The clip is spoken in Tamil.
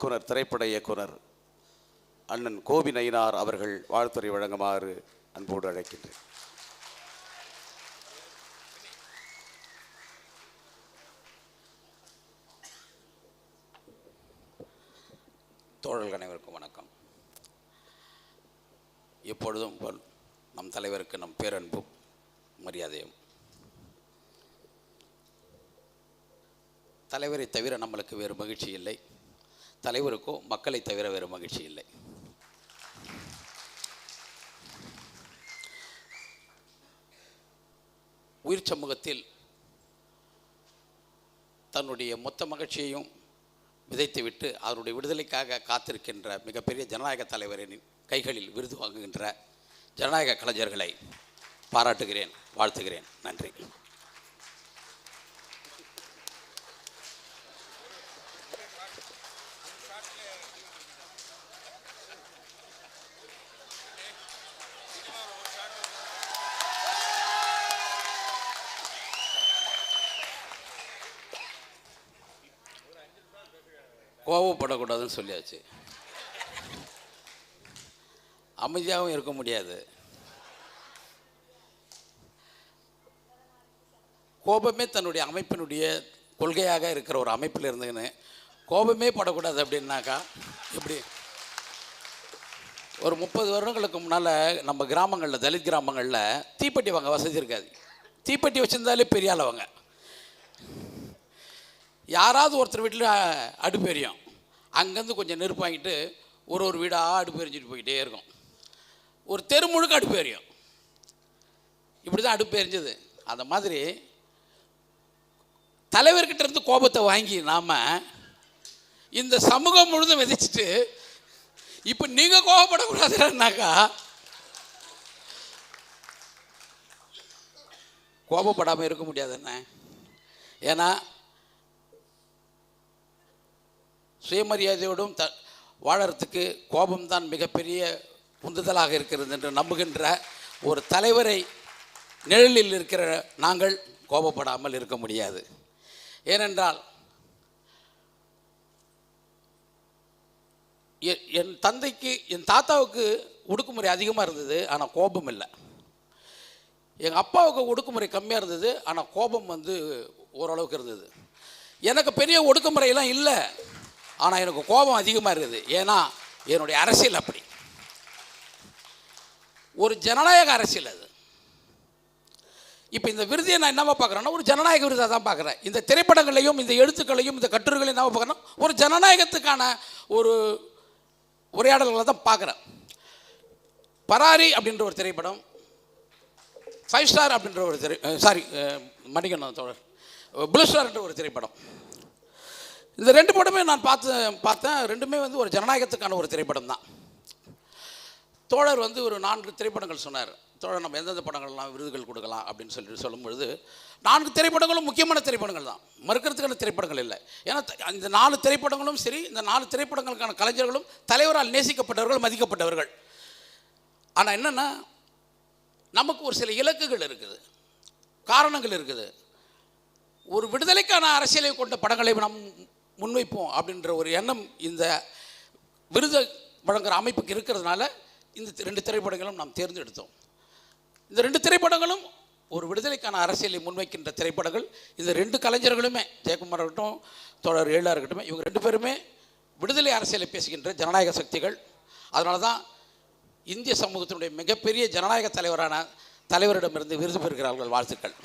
இயக்குனர், திரைப்பட இயக்குனர் அண்ணன் கோபி நயினார் அவர்கள் வாழ்த்துரை வழங்குமாறு அன்போடு அழைக்கின்றேன். தோழர்கள் அனைவருக்கும் வணக்கம். எப்பொழுதும் போல் நம் தலைவருக்கு நம் பேரன்பும் மரியாதையும். தலைவரை தவிர நம்மளுக்கு வேறு மகிழ்ச்சி இல்லை, தலைவருக்கோ மக்களை தவிர வேறு மகிழ்ச்சி இல்லை. உயிர் சமூகத்தில் தன்னுடைய மொத்த மகிழ்ச்சியையும் விதைத்துவிட்டு அவருடைய விடுதலைக்காக காத்திருக்கின்ற மிகப்பெரிய ஜனநாயக தலைவரின் கைகளில் விருது வாங்குகின்ற ஜனநாயக கலைஞர்களை பாராட்டுகிறேன், வாழ்த்துகிறேன். நன்றி. கோபப்படக்கூடாதுன்னு சொல்லியாச்சு, அமைதியாகவும் இருக்க முடியாது. கோபமே தன்னுடைய அமைப்பினுடைய கொள்கையாக இருக்கிற ஒரு அமைப்பில் இருந்துன்னு கோபமே படக்கூடாது அப்படின்னாக்கா எப்படி? ஒரு 30 வருடங்களுக்கு முன்னால் நம்ம கிராமங்களில், தலித் கிராமங்களில் தீப்பெட்டி வாங்க வசதி இருக்காது. தீப்பெட்டி வச்சுருந்தாலே பெரிய ஆளவங்க. யாராவது ஒருத்தர் வீட்டில் அடுப்பு எரியும், அங்கேருந்து கொஞ்சம் நெருப்பு வாங்கிட்டு ஒரு வீடாக அடுப்பு எரிஞ்சிட்டு போய்கிட்டே இருக்கும். ஒரு தெரு முழுக்க அடுப்பு எரியும். இப்படி தான் அடுப்பு எரிஞ்சது. அந்த மாதிரி தலைவர்கிட்ட இருந்து கோபத்தை வாங்கி நாம் இந்த சமூகம் முழுதும் விதைச்சிட்டு இப்போ நீங்கள் கோபப்படக்கூடாதுன்னாக்கா கோபப்படாமல் இருக்க முடியாது என்ன? ஏன்னா சுயமரியாதையோடும் வாழறதுக்கு கோபம்தான் மிகப்பெரிய உந்துதலாக இருக்கிறது என்று நம்புகின்ற ஒரு தலைவரை நிழலில் இருக்கிற நாங்கள் கோபப்படாமல் இருக்க முடியாது. ஏனென்றால் என் தந்தைக்கு, என் தாத்தாவுக்கு ஒடுக்குமுறை அதிகமாக இருந்தது, ஆனால் கோபம் இல்லை. எங்கள் அப்பாவுக்கு ஒடுக்குமுறை கம்மியாக இருந்தது, ஆனால் கோபம் ஓரளவுக்கு இருந்தது. எனக்கு பெரிய ஒடுக்குமுறையெல்லாம் இல்லை, ஆனால் எனக்கு கோபம் அதிகமாக இருக்குது. ஏன்னா என்னுடைய அரசியல் அப்படி ஒரு ஜனநாயக அரசியல். அது இப்போ இந்த விருதியை நான் என்னவா பார்க்குறேன்னா ஒரு ஜனநாயக விருதாக தான் பார்க்குறேன். இந்த திரைப்படங்களையும் இந்த எழுத்துக்களையும் இந்த கட்டுரைகளையும் என்னவா பார்க்குறேன்னா ஒரு ஜனநாயகத்துக்கான ஒரு உரையாடல்களை தான் பார்க்குறேன். பராரி அப்படின்ற ஒரு திரைப்படம், 5 ஸ்டார் அப்படின்ற ஒரு மணிகண்டன் தோழர் ப்ளூ ஸ்டார் என்ற ஒரு திரைப்படம். இந்த 2 படமே நான் பார்த்தேன். ரெண்டுமே ஒரு ஜனநாயகத்துக்கான ஒரு திரைப்படம் தான். தோழர் ஒரு 4 திரைப்படங்கள் சொன்னார். தோழர் நம்ம எந்தெந்த படங்கள்லாம் விருதுகள் கொடுக்கலாம் அப்படின்னு சொல்லும்பொழுது 4 திரைப்படங்களும் முக்கியமான திரைப்படங்கள் தான், மறுக்கிறதுக்கான திரைப்படங்கள் இல்லை. ஏன்னா இந்த 4 திரைப்படங்களும் சரி, இந்த 4 திரைப்படங்களுக்கான கலைஞர்களும் தலைவரால் நேசிக்கப்பட்டவர்கள், மதிக்கப்பட்டவர்கள். ஆனால் என்னென்னா நமக்கு ஒரு சில இலக்குகள் இருக்குது, காரணங்கள் இருக்குது. ஒரு விடுதலைக்கான அரசியலை கொண்ட படங்களை நாம் முன்வைப்போம் அப்படின்ற ஒரு எண்ணம் இந்த விருது வழங்குகிற அமைப்புக்கு இருக்கிறதுனால இந்த 2 திரைப்படங்களும் நாம் தேர்ந்தெடுத்தோம். இந்த 2 திரைப்படங்களும் ஒரு விடுதலைக்கான அரசியலை முன்வைக்கின்ற திரைப்படங்கள். இந்த 2 கலைஞர்களுமே, ஜெயக்குமார் இருக்கட்டும், தோழர் ஏழா இருக்கட்டும், இவங்க 2 பேருமே விடுதலை அரசியலை பேசுகின்ற ஜனநாயக சக்திகள். அதனால தான் இந்திய சமூகத்தினுடைய மிகப்பெரிய ஜனநாயக தலைவரான தலைவரிடமிருந்து விருது பெறுகிறார்கள். வாழ்த்துக்கள்.